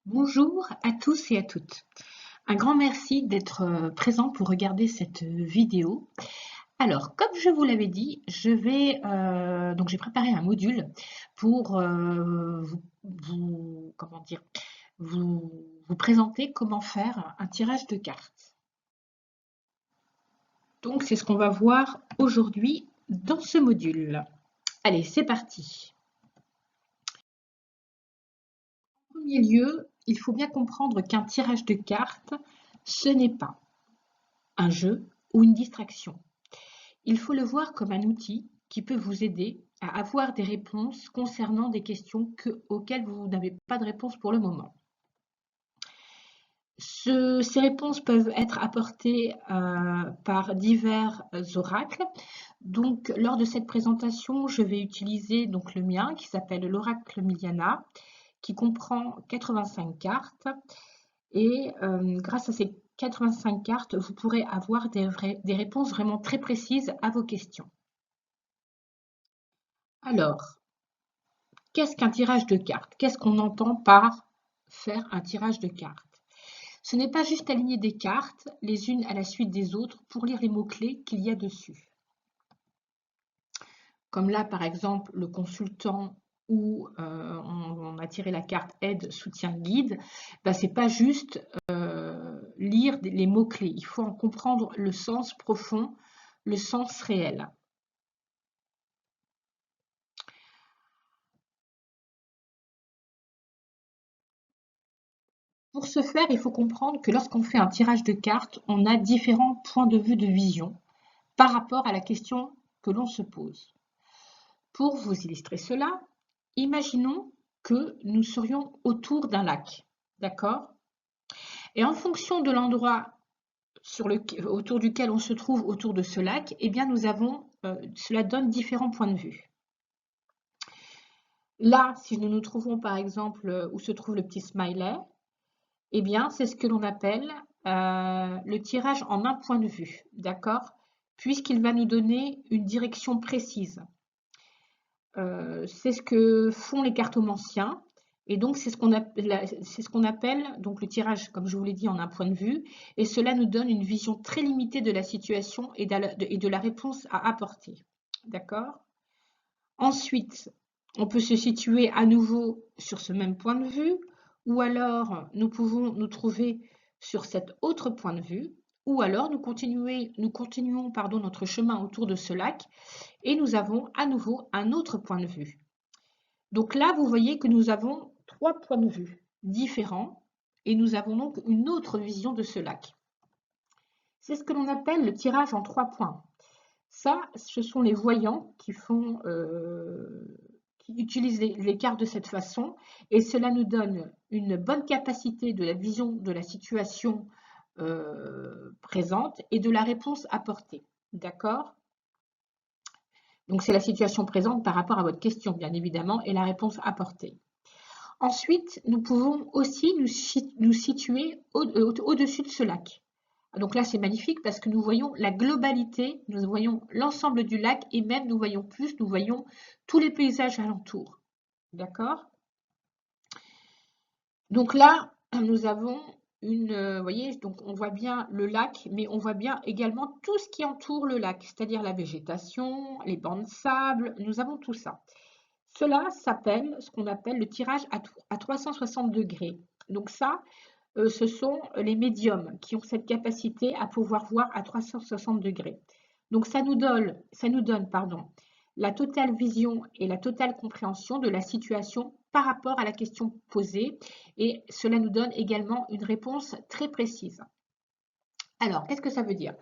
Bonjour à tous et à toutes. Un grand merci d'être présent pour regarder cette vidéo. Alors, comme je vous l'avais dit, donc j'ai préparé un module pour comment dire, vous présenter comment faire un tirage de cartes. Donc, c'est ce qu'on va voir aujourd'hui dans ce module. Allez, c'est parti. En premier lieu, il faut bien comprendre qu'un tirage de cartes, ce n'est pas un jeu ou une distraction. Il faut le voir comme un outil qui peut vous aider à avoir des réponses concernant des questions auxquelles vous n'avez pas de réponse pour le moment. Ces réponses peuvent être apportées par divers oracles. Donc, lors de cette présentation, je vais utiliser donc le mien qui s'appelle l'oracle Miliana, qui comprend 85 cartes. Et grâce à ces 85 cartes, vous pourrez avoir des réponses vraiment très précises à vos questions. Alors, qu'est-ce qu'un tirage de cartes? Qu'est-ce qu'on entend par faire un tirage de cartes? Ce n'est pas juste aligner des cartes les unes à la suite des autres pour lire les mots-clés qu'il y a dessus. Comme là, par exemple, le consultant où on a tiré la carte aide, soutien, guide, ben, c'est pas juste lire les mots-clés. Il faut en comprendre le sens profond, le sens réel. Pour ce faire, il faut comprendre que lorsqu'on fait un tirage de cartes, on a différents points de vue de vision par rapport à la question que l'on se pose. Pour vous illustrer cela, imaginons que nous serions autour d'un lac, d'accord? Et en fonction de l'endroit autour duquel on se trouve autour de ce lac, eh bien cela donne différents points de vue. Là, si nous nous trouvons par exemple où se trouve le petit smiley, eh bien c'est ce que l'on appelle le tirage en un point de vue, d'accord? Puisqu'il va nous donner une direction précise. C'est ce que font les cartomanciens. Et donc, c'est ce qu'on appelle donc le tirage, comme je vous l'ai dit, en un point de vue. Et cela nous donne une vision très limitée de la situation et de la réponse à apporter. D'accord? Ensuite, on peut se situer à nouveau sur ce même point de vue, ou alors nous pouvons nous trouver sur cet autre point de vue, ou alors nous continuons notre chemin autour de ce lac et nous avons à nouveau un autre point de vue. Donc là, vous voyez que nous avons trois points de vue différents et nous avons donc une autre vision de ce lac. C'est ce que l'on appelle le tirage en 3 points. Ça, ce sont les voyants qui utilisent les cartes de cette façon et cela nous donne une bonne capacité de la vision de la situation présente et de la réponse apportée. D'accord? Donc, c'est la situation présente par rapport à votre question, bien évidemment, et la réponse apportée. Ensuite, nous pouvons aussi nous situer au-dessus de ce lac. Donc là, c'est magnifique parce que nous voyons la globalité, nous voyons l'ensemble du lac et même nous voyons plus, nous voyons tous les paysages alentours. D'accord? Donc là, nous avons vous voyez, donc on voit bien le lac, mais on voit bien également tout ce qui entoure le lac, c'est-à-dire la végétation, les bancs de sable, nous avons tout ça. Cela s'appelle ce qu'on appelle le tirage à 360 degrés. Donc ça, ce sont les médiums qui ont cette capacité à pouvoir voir à 360 degrés. Donc ça nous donne la totale vision et la totale compréhension de la situation par rapport à la question posée et cela nous donne également une réponse très précise. Alors, qu'est-ce que ça veut dire?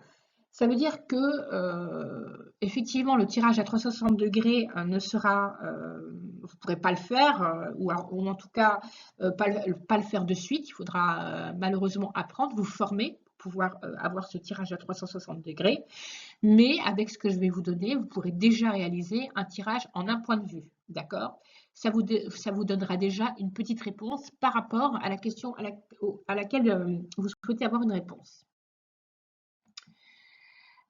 Ça veut dire que effectivement le tirage à 360 degrés vous ne pourrez pas le faire ou en tout cas pas le faire de suite. Il faudra malheureusement apprendre, vous former pour pouvoir avoir ce tirage à 360 degrés. Mais avec ce que je vais vous donner, vous pourrez déjà réaliser un tirage en un point de vue. D'accord? Ça vous donnera déjà une petite réponse par rapport à la question à laquelle vous souhaitez avoir une réponse.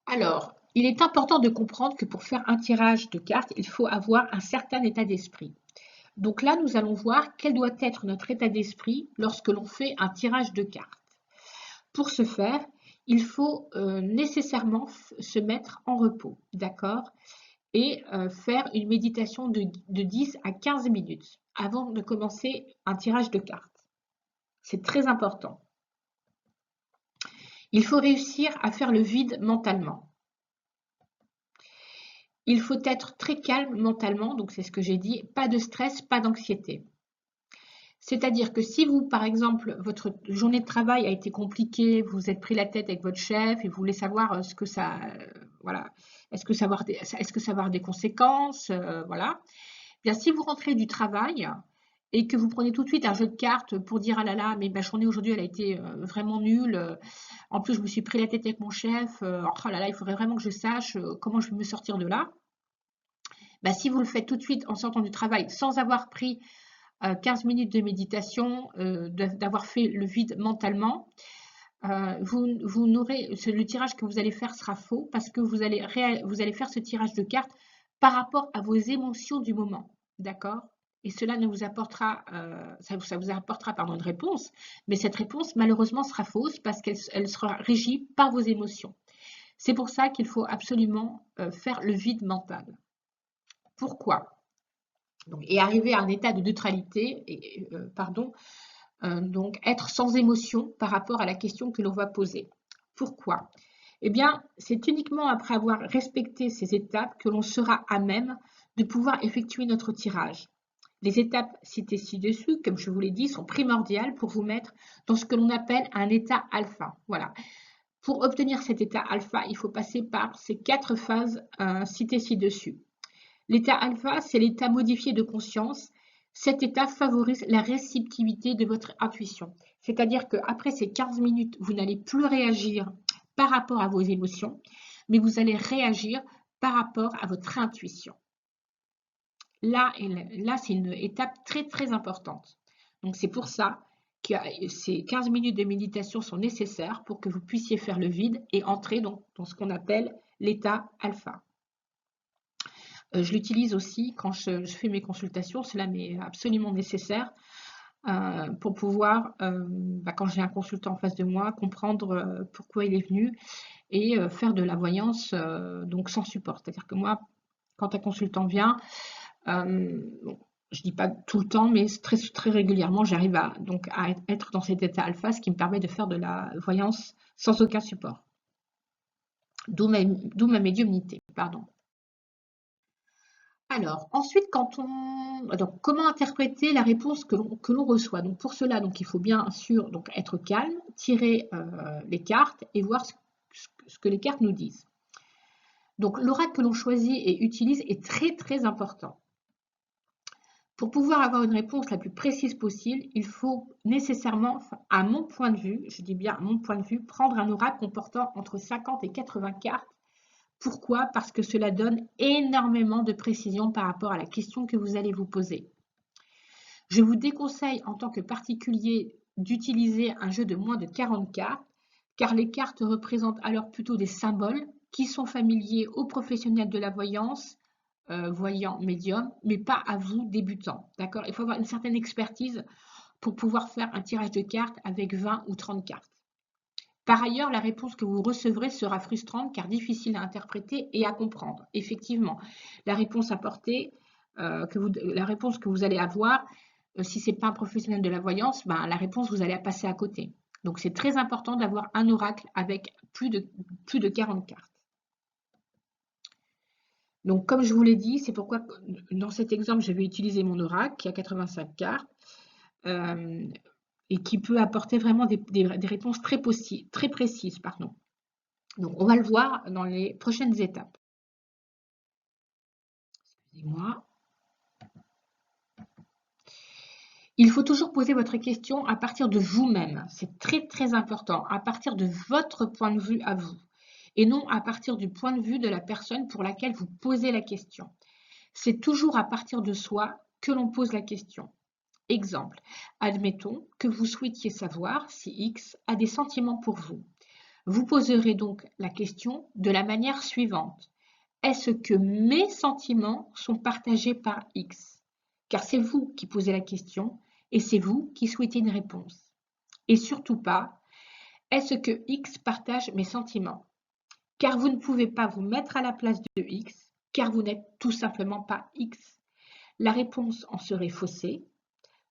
Alors, il est important de comprendre que pour faire un tirage de cartes, il faut avoir un certain état d'esprit. Donc là, nous allons voir quel doit être notre état d'esprit lorsque l'on fait un tirage de cartes. Pour ce faire, il faut nécessairement se mettre en repos, d'accord? Et faire une méditation de 10 à 15 minutes avant de commencer un tirage de cartes. C'est très important. Il faut réussir à faire le vide mentalement. Il faut être très calme mentalement, donc c'est ce que j'ai dit, pas de stress, pas d'anxiété. C'est-à-dire que si vous, par exemple, votre journée de travail a été compliquée, vous vous êtes pris la tête avec votre chef et vous voulez savoir ce que ça, voilà, est-ce que ça va avoir des conséquences, voilà. Bien, si vous rentrez du travail et que vous prenez tout de suite un jeu de cartes pour dire ah là là, mais ma journée aujourd'hui elle a été vraiment nulle. En plus, je me suis pris la tête avec mon chef. Oh là là, il faudrait vraiment que je sache comment je vais me sortir de là. Bah, si vous le faites tout de suite en sortant du travail sans avoir pris 15 minutes de méditation, d'avoir fait le vide mentalement, vous n'aurez, le tirage que vous allez faire sera faux parce que vous allez faire ce tirage de cartes par rapport à vos émotions du moment, d'accord? Et cela ne vous apportera, ça vous apportera pardon, une réponse, mais cette réponse malheureusement sera fausse parce qu'elle sera régie par vos émotions. C'est pour ça qu'il faut absolument faire le vide mental. Pourquoi? Donc, et arriver à un état de neutralité, donc être sans émotion par rapport à la question que l'on va poser. Pourquoi? Eh bien, c'est uniquement après avoir respecté ces étapes que l'on sera à même de pouvoir effectuer notre tirage. Les étapes citées ci-dessus, comme je vous l'ai dit, sont primordiales pour vous mettre dans ce que l'on appelle un état alpha. Voilà. Pour obtenir cet état alpha, il faut passer par ces 4 phases citées ci-dessus. L'état alpha, c'est l'état modifié de conscience. Cet état favorise la réceptivité de votre intuition. C'est-à-dire qu'après ces 15 minutes, vous n'allez plus réagir par rapport à vos émotions, mais vous allez réagir par rapport à votre intuition. Là, c'est une étape très, très importante. Donc, c'est pour ça que ces 15 minutes de méditation sont nécessaires pour que vous puissiez faire le vide et entrer dans ce qu'on appelle l'état alpha. Je l'utilise aussi quand je fais mes consultations, cela m'est absolument nécessaire pour pouvoir, quand j'ai un consultant en face de moi, comprendre pourquoi il est venu et faire de la voyance donc sans support. C'est-à-dire que moi, quand un consultant vient, bon, je ne dis pas tout le temps, mais très, très régulièrement, j'arrive à être dans cet état alpha, ce qui me permet de faire de la voyance sans aucun support. D'où ma médiumnité, pardon. Alors, ensuite, donc, comment interpréter la réponse que l'on reçoit? Donc, pour cela, donc, il faut bien sûr donc, être calme, tirer les cartes et voir ce que les cartes nous disent. Donc, l'oracle que l'on choisit et utilise est très, très important. Pour pouvoir avoir une réponse la plus précise possible, il faut nécessairement, à mon point de vue, je dis bien à mon point de vue, prendre un oracle comportant entre 50 et 80 cartes. Pourquoi? Parce que cela donne énormément de précision par rapport à la question que vous allez vous poser. Je vous déconseille en tant que particulier d'utiliser un jeu de moins de 40 cartes, car les cartes représentent alors plutôt des symboles qui sont familiers aux professionnels de la voyance, voyants, médiums, mais pas à vous, débutants. D'accord? Il faut avoir une certaine expertise pour pouvoir faire un tirage de cartes avec 20 ou 30 cartes. Par ailleurs, la réponse que vous recevrez sera frustrante car difficile à interpréter et à comprendre. Effectivement, la réponse apportée, la réponse que vous allez avoir, si ce n'est pas un professionnel de la voyance, la réponse, vous allez la passer à côté. Donc, c'est très important d'avoir un oracle avec plus de 40 cartes. Donc, comme je vous l'ai dit, c'est pourquoi dans cet exemple, je vais utiliser mon oracle qui a 85 cartes. Et qui peut apporter vraiment des réponses très précises. Pardon. Donc, on va le voir dans les prochaines étapes. Excusez-moi. Il faut toujours poser votre question à partir de vous-même. C'est très, très important. À partir de votre point de vue à vous. Et non à partir du point de vue de la personne pour laquelle vous posez la question. C'est toujours à partir de soi que l'on pose la question. Exemple, admettons que vous souhaitiez savoir si X a des sentiments pour vous. Vous poserez donc la question de la manière suivante. Est-ce que mes sentiments sont partagés par X? car c'est vous qui posez la question et c'est vous qui souhaitez une réponse. Et surtout pas, est-ce que X partage mes sentiments? Car vous ne pouvez pas vous mettre à la place de X, car vous n'êtes tout simplement pas X. La réponse en serait faussée.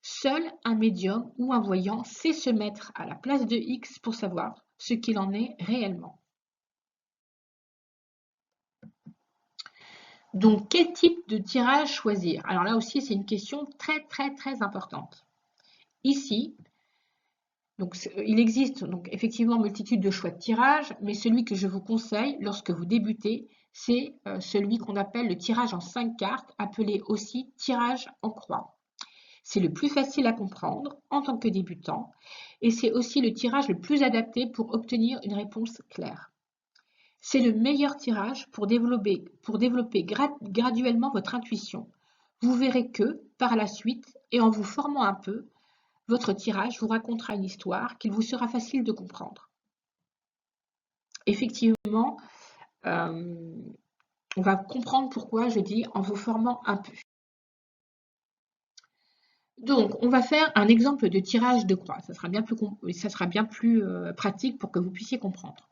Seul un médium ou un voyant sait se mettre à la place de X pour savoir ce qu'il en est réellement. Donc, quel type de tirage choisir? Alors là aussi, c'est une question très importante. Ici, donc, il existe donc effectivement multitude de choix de tirage, mais celui que je vous conseille lorsque vous débutez, c'est celui qu'on appelle le tirage en 5 cartes, appelé aussi tirage en croix. C'est le plus facile à comprendre en tant que débutant et c'est aussi le tirage le plus adapté pour obtenir une réponse claire. C'est le meilleur tirage pour développer graduellement votre intuition. Vous verrez que, par la suite, et en vous formant un peu, votre tirage vous racontera une histoire qu'il vous sera facile de comprendre. Effectivement, on va comprendre pourquoi je dis en vous formant un peu. Donc, on va faire un exemple de tirage de croix. Ça sera bien plus pratique pour que vous puissiez comprendre.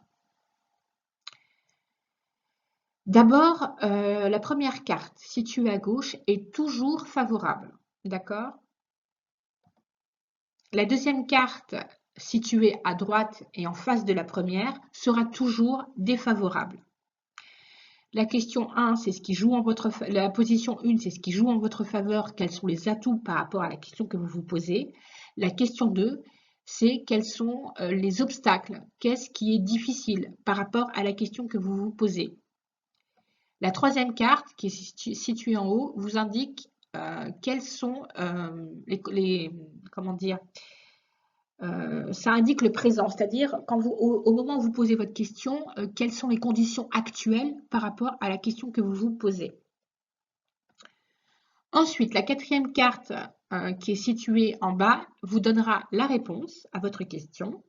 D'abord, la première carte située à gauche est toujours favorable, d'accord? La deuxième carte située à droite et en face de la première sera toujours défavorable. La question 1, c'est ce qui joue en votre la position 1, c'est ce qui joue en votre faveur, quels sont les atouts par rapport à la question que vous vous posez. La question 2, c'est quels sont les obstacles, qu'est-ce qui est difficile par rapport à la question que vous vous posez. La troisième carte, qui est située en haut, vous indique quels sont comment dire, ça indique le présent, c'est-à-dire quand au moment où vous posez votre question, quelles sont les conditions actuelles par rapport à la question que vous vous posez. Ensuite, la quatrième carte qui est située en bas vous donnera la réponse à votre question.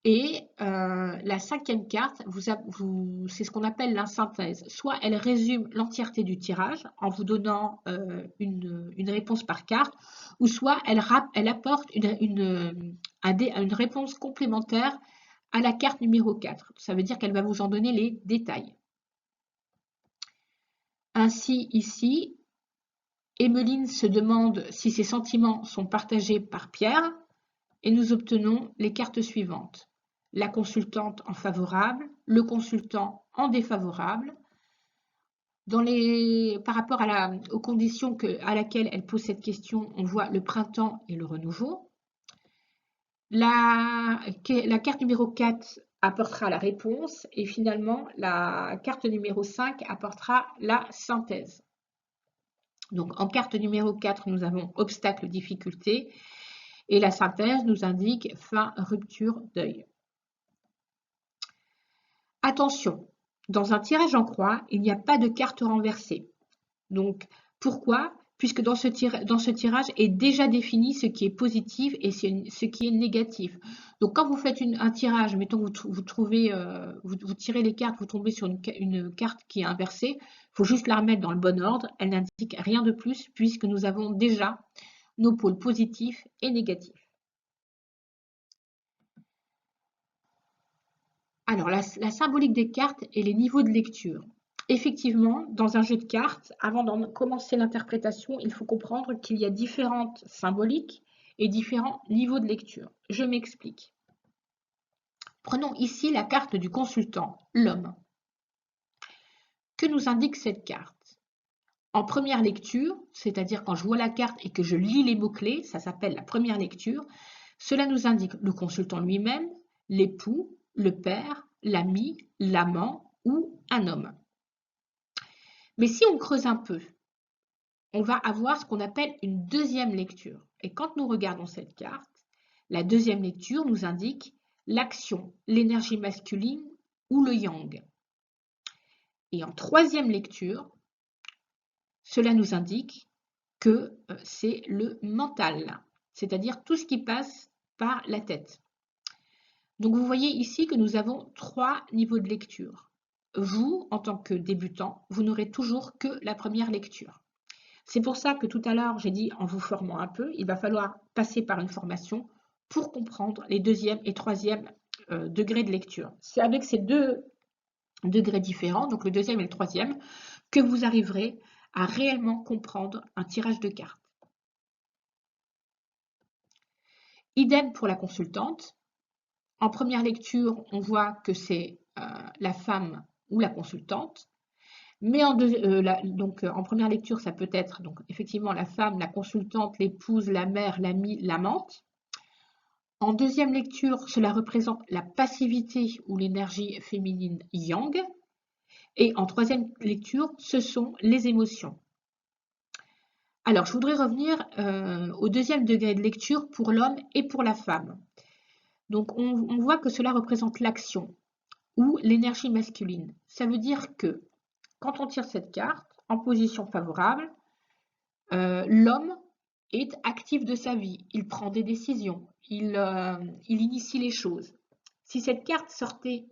Et la cinquième carte, c'est ce qu'on appelle la synthèse. Soit elle résume l'entièreté du tirage en vous donnant une réponse par carte, ou soit elle apporte une réponse complémentaire à la carte numéro 4. Ça veut dire qu'elle va vous en donner les détails. Ainsi, ici, Emeline se demande si ses sentiments sont partagés par Pierre et nous obtenons les cartes suivantes. La consultante en favorable, le consultant en défavorable. Par rapport aux conditions à laquelle elle pose cette question, on voit le printemps et le renouveau. La carte numéro 4 apportera la réponse et finalement la carte numéro 5 apportera la synthèse. Donc en carte numéro 4, nous avons obstacle, difficulté et la synthèse nous indique fin, rupture, deuil. Attention, dans un tirage en croix, il n'y a pas de carte renversée. Donc, pourquoi? Puisque dans ce tirage est déjà défini ce qui est positif et ce qui est négatif. Donc, quand vous faites un tirage, mettons vous tirez les cartes, vous tombez sur une carte qui est inversée, il faut juste la remettre dans le bon ordre. Elle n'indique rien de plus puisque nous avons déjà nos pôles positifs et négatifs. Alors, la symbolique des cartes et les niveaux de lecture. Effectivement, dans un jeu de cartes, avant de commencer l'interprétation, il faut comprendre qu'il y a différentes symboliques et différents niveaux de lecture. Je m'explique. Prenons ici la carte du consultant, l'homme. Que nous indique cette carte? En première lecture, c'est-à-dire quand je vois la carte et que je lis les mots-clés, ça s'appelle la première lecture, cela nous indique le consultant lui-même, l'époux, le père, l'ami, l'amant ou un homme. Mais si on creuse un peu, on va avoir ce qu'on appelle une deuxième lecture. Et quand nous regardons cette carte, la deuxième lecture nous indique l'action, l'énergie masculine ou le yang. Et en troisième lecture, cela nous indique que c'est le mental, c'est-à-dire tout ce qui passe par la tête. Donc vous voyez ici que nous avons 3 niveaux de lecture. Vous, en tant que débutant, vous n'aurez toujours que la première lecture. C'est pour ça que tout à l'heure, j'ai dit en vous formant un peu, il va falloir passer par une formation pour comprendre les deuxième et troisième degrés de lecture. C'est avec ces deux degrés différents, donc le deuxième et le troisième, que vous arriverez à réellement comprendre un tirage de cartes. Idem pour la consultante. En première lecture, on voit que c'est la femme ou la consultante. Mais en première lecture, ça peut être donc, effectivement la femme, la consultante, l'épouse, la mère, l'amie, l'amante. En deuxième lecture, cela représente la passivité ou l'énergie féminine yang. Et en troisième lecture, ce sont les émotions. Alors, je voudrais revenir au deuxième degré de lecture pour l'homme et pour la femme. Donc, on voit que cela représente l'action ou l'énergie masculine. Ça veut dire que quand on tire cette carte en position favorable, l'homme est actif de sa vie, il prend des décisions, il initie les choses. Si cette carte sortait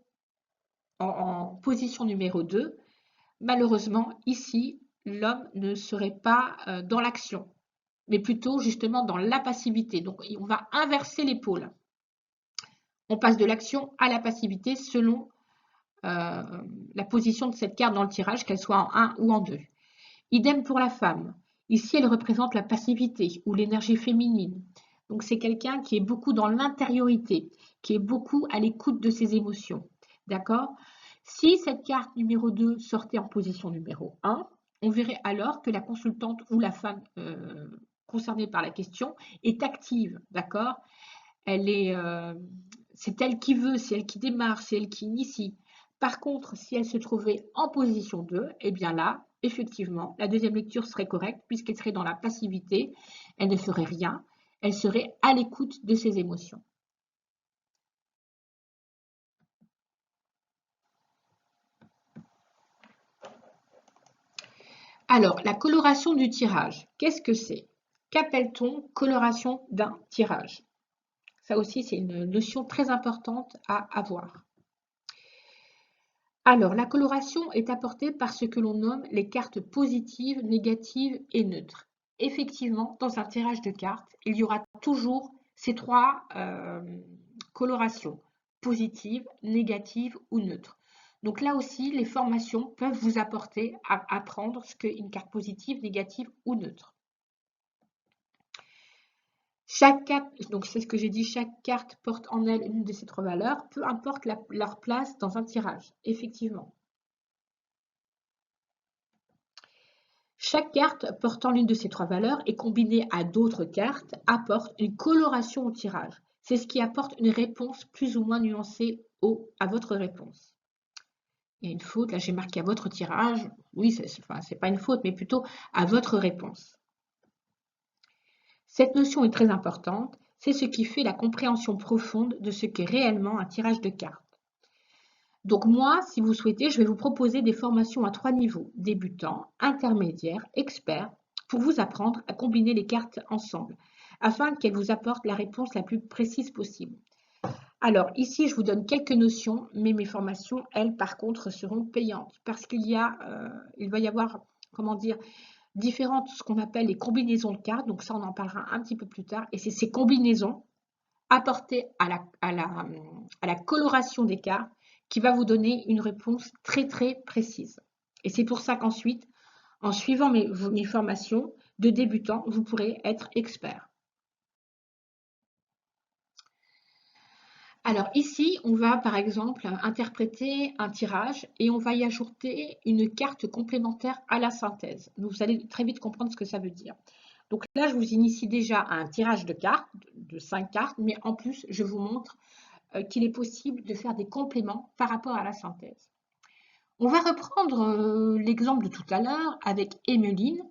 en position numéro 2, malheureusement, ici, l'homme ne serait pas dans l'action, mais plutôt justement dans la passivité. Donc, on va inverser les pôles. On passe de l'action à la passivité selon la position de cette carte dans le tirage, qu'elle soit en 1 ou en 2. Idem pour la femme. Ici, elle représente la passivité ou l'énergie féminine. Donc, c'est quelqu'un qui est beaucoup dans l'intériorité, qui est beaucoup à l'écoute de ses émotions. D'accord? Si cette carte numéro 2 sortait en position numéro 1, on verrait alors que la consultante ou la femme concernée par la question est active. D'accord? C'est elle qui veut, c'est elle qui démarre, c'est elle qui initie. Par contre, si elle se trouvait en position 2, eh bien là, effectivement, la deuxième lecture serait correcte puisqu'elle serait dans la passivité, elle ne ferait rien, elle serait à l'écoute de ses émotions. Alors, la coloration du tirage, qu'est-ce que c'est? Qu'appelle-t-on coloration d'un tirage? Ça aussi, c'est une notion très importante à avoir. Alors, la coloration est apportée par ce que l'on nomme les cartes positives, négatives et neutres. Effectivement, dans un tirage de cartes, il y aura toujours ces trois colorations, positives, négatives ou neutres. Donc là aussi, les formations peuvent vous apporter à apprendre ce qu'est une carte positive, négative ou neutre. Chaque carte, donc c'est ce que j'ai dit, chaque carte porte en elle une de ces trois valeurs, peu importe leur place dans un tirage, effectivement. Chaque carte portant l'une de ces trois valeurs et combinée à d'autres cartes apporte une coloration au tirage. C'est ce qui apporte une réponse plus ou moins nuancée à votre réponse. Il y a une faute, là j'ai marqué à votre tirage. Oui, c'est pas une faute, mais plutôt à votre réponse. Cette notion est très importante, c'est ce qui fait la compréhension profonde de ce qu'est réellement un tirage de cartes. Donc moi, si vous souhaitez, je vais vous proposer des formations à 3 niveaux, débutant, intermédiaire, expert, pour vous apprendre à combiner les cartes ensemble, afin qu'elles vous apportent la réponse la plus précise possible. Alors ici, je vous donne quelques notions, mais mes formations, elles, par contre, seront payantes, parce qu'il va y avoir, comment dire, différentes, ce qu'on appelle les combinaisons de cartes, donc ça on en parlera un petit peu plus tard, et c'est ces combinaisons apportées à la coloration des cartes qui va vous donner une réponse très très précise. Et c'est pour ça qu'ensuite, en suivant mes formations de débutant, vous pourrez être expert. Alors ici, on va par exemple interpréter un tirage et on va y ajouter une carte complémentaire à la synthèse. Vous allez très vite comprendre ce que ça veut dire. Donc là, je vous initie déjà à un tirage de cartes, de 5 cartes, mais en plus, je vous montre qu'il est possible de faire des compléments par rapport à la synthèse. On va reprendre l'exemple de tout à l'heure avec Emmeline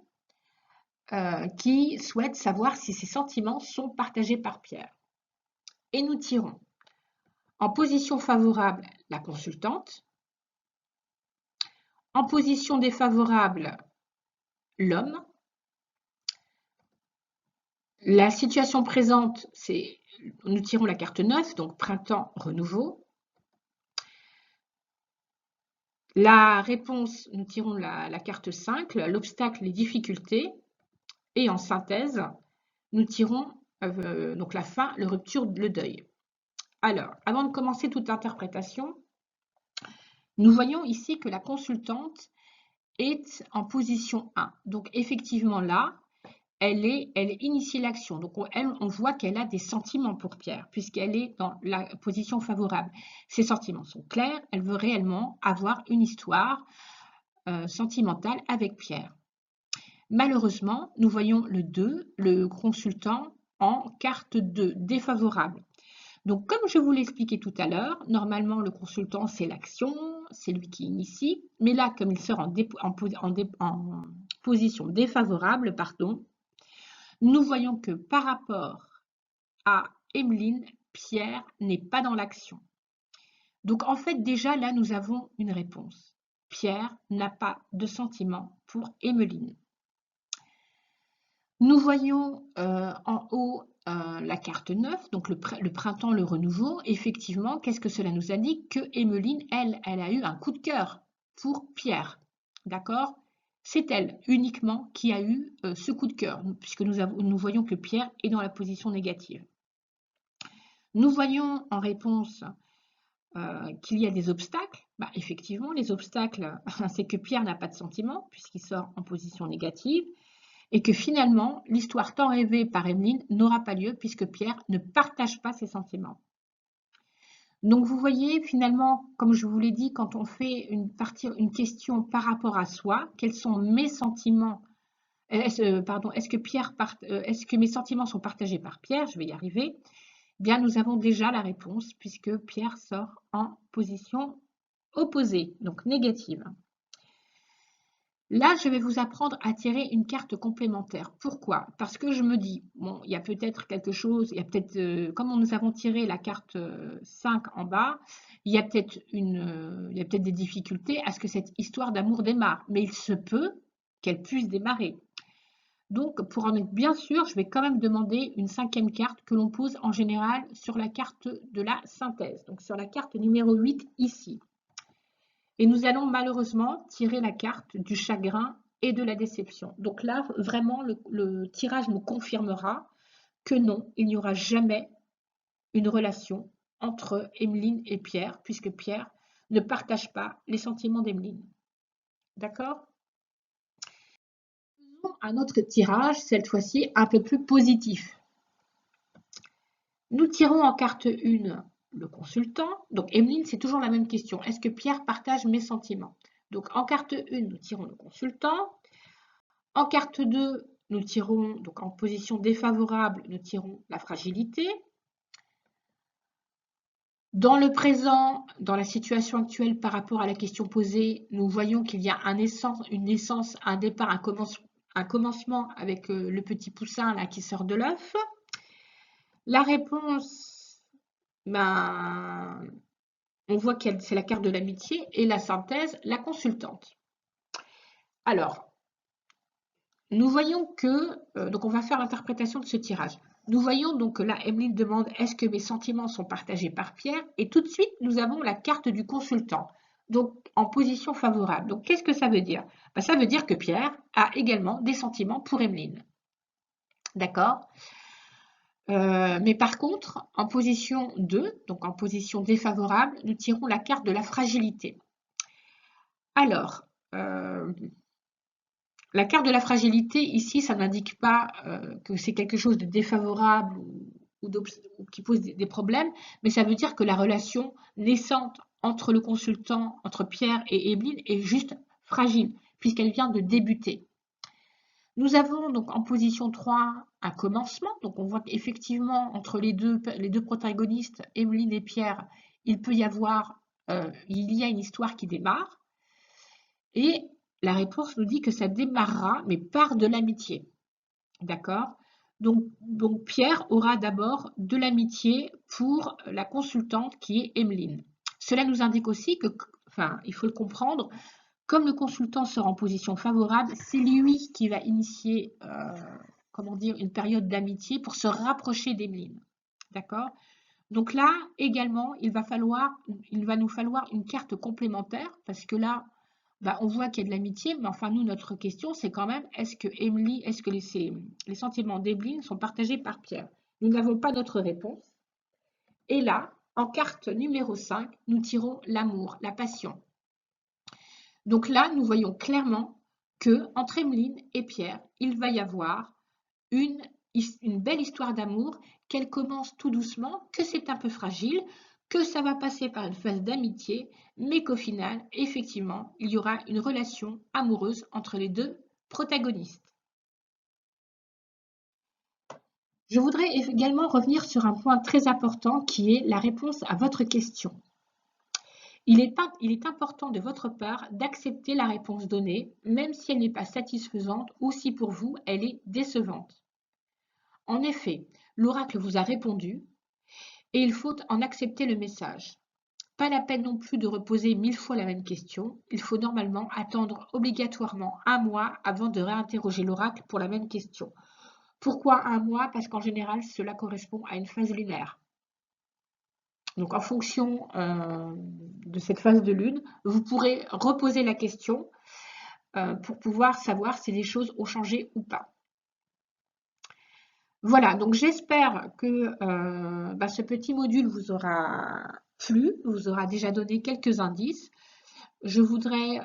qui souhaite savoir si ses sentiments sont partagés par Pierre. Et nous tirons en position favorable la consultante, en position défavorable l'homme. La situation présente, c'est nous tirons la carte 9, donc printemps, renouveau. La réponse, nous tirons la carte 5, l'obstacle, les difficultés. Et en synthèse, nous tirons donc la fin, le rupture, le deuil. Alors, avant de commencer toute interprétation, nous voyons ici que la consultante est en position 1. Donc, effectivement, là, elle initie l'action. Donc, on voit qu'elle a des sentiments pour Pierre, puisqu'elle est dans la position favorable. Ses sentiments sont clairs, elle veut réellement avoir une histoire sentimentale avec Pierre. Malheureusement, nous voyons le 2, le consultant, en carte 2, défavorable. Donc, comme je vous l'ai expliqué tout à l'heure, normalement, le consultant, c'est l'action, c'est lui qui initie. Mais là, comme il sera en position défavorable, pardon, nous voyons que par rapport à Emeline, Pierre n'est pas dans l'action. Donc, en fait, déjà, là, nous avons une réponse. Pierre n'a pas de sentiment pour Emeline. Nous voyons en haut la carte 9, donc le printemps, le renouveau. Effectivement, qu'est-ce que cela nous indique? Que Emeline, elle a eu un coup de cœur pour Pierre. D'accord? C'est elle uniquement qui a eu ce coup de cœur, puisque nous voyons que Pierre est dans la position négative. Nous voyons en réponse qu'il y a des obstacles. Bah, effectivement, les obstacles, c'est que Pierre n'a pas de sentiment, puisqu'il sort en position négative. Et que finalement, l'histoire tant rêvée par Emeline n'aura pas lieu puisque Pierre ne partage pas ses sentiments. Donc vous voyez, finalement, comme je vous l'ai dit, quand on fait une question par rapport à soi, quels sont mes sentiments, est-ce que mes sentiments sont partagés par Pierre? Je vais y arriver. Bien, nous avons déjà la réponse puisque Pierre sort en position opposée, donc négative. Là, je vais vous apprendre à tirer une carte complémentaire. Pourquoi? Parce que je me dis, bon, il y a peut-être quelque chose, il y a peut-être, comme nous avons tiré la carte 5 en bas, il y a peut-être des difficultés à ce que cette histoire d'amour démarre. Mais il se peut qu'elle puisse démarrer. Donc, pour en être bien sûr, je vais quand même demander une 5e carte que l'on pose en général sur la carte de la synthèse. Donc, sur la carte numéro 8 ici. Et nous allons malheureusement tirer la carte du chagrin et de la déception. Donc là, vraiment, le tirage nous confirmera que non, il n'y aura jamais une relation entre Emeline et Pierre, puisque Pierre ne partage pas les sentiments d'Emeline. D'accord? Faisons un autre tirage, cette fois-ci un peu plus positif. Nous tirons en carte 1 le consultant. Donc Emeline, c'est toujours la même question. Est-ce que Pierre partage mes sentiments? Donc en carte 1, nous tirons le consultant. En carte 2, nous tirons, donc en position défavorable, nous tirons la fragilité. Dans le présent, dans la situation actuelle par rapport à la question posée, nous voyons qu'il y a une naissance, un départ, un commencement avec le petit poussin là, qui sort de l'œuf. La réponse, ben, on voit que c'est la carte de l'amitié et la synthèse, la consultante. Alors, nous voyons que, donc on va faire l'interprétation de ce tirage. Nous voyons donc que là, Emeline demande est-ce que mes sentiments sont partagés par Pierre? Et tout de suite, nous avons la carte du consultant, donc en position favorable. Donc qu'est-ce que ça veut dire? Ben, ça veut dire que Pierre a également des sentiments pour Emeline. D'accord? Mais par contre, en position 2, donc en position défavorable, nous tirons la carte de la fragilité. Alors, la carte de la fragilité, ici, ça n'indique pas que c'est quelque chose de défavorable ou qui pose des problèmes, mais ça veut dire que la relation naissante entre le consultant, entre Pierre et Emeline, est juste fragile, puisqu'elle vient de débuter. Nous avons donc en position 3 un commencement, donc on voit qu'effectivement, entre les deux protagonistes, Emeline et Pierre, il y a une histoire qui démarre, et la réponse nous dit que ça démarrera, mais par de l'amitié. D'accord? Donc, Pierre aura d'abord de l'amitié pour la consultante qui est Emeline. Cela nous indique aussi que, enfin, il faut le comprendre, comme le consultant sera en position favorable, c'est lui qui va initier, comment dire, une période d'amitié pour se rapprocher d'Emeline. D'accord? Donc là, également, il va nous falloir une carte complémentaire, parce que là, bah, on voit qu'il y a de l'amitié, mais enfin, nous, notre question, c'est quand même, est-ce que les sentiments d'Emeline sont partagés par Pierre? Nous n'avons pas notre réponse. Et là, en carte numéro 5, nous tirons l'amour, la passion. Donc là, nous voyons clairement que entre Emeline et Pierre, il va y avoir une belle histoire d'amour, qu'elle commence tout doucement, que c'est un peu fragile, que ça va passer par une phase d'amitié, mais qu'au final, effectivement, il y aura une relation amoureuse entre les deux protagonistes. Je voudrais également revenir sur un point très important qui est la réponse à votre question. Il est important de votre part d'accepter la réponse donnée, même si elle n'est pas satisfaisante ou si pour vous elle est décevante. En effet, l'oracle vous a répondu et il faut en accepter le message. Pas la peine non plus de reposer 1000 fois la même question. Il faut normalement attendre obligatoirement un mois avant de réinterroger l'oracle pour la même question. Pourquoi un mois? Parce qu'en général, cela correspond à une phase lunaire. Donc, en fonction de cette phase de lune, vous pourrez reposer la question pour pouvoir savoir si les choses ont changé ou pas. Voilà, donc j'espère que ce petit module vous aura plu, vous aura déjà donné quelques indices. Je voudrais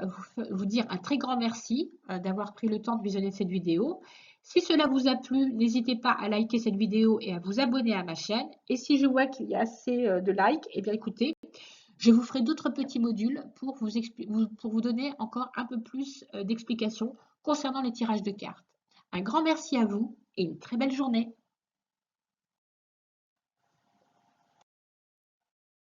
vous dire un très grand merci d'avoir pris le temps de visionner cette vidéo. Si cela vous a plu, n'hésitez pas à liker cette vidéo et à vous abonner à ma chaîne. Et si je vois qu'il y a assez de likes, eh bien écoutez, je vous ferai d'autres petits modules pour vous donner encore un peu plus d'explications concernant les tirages de cartes. Un grand merci à vous et une très belle journée.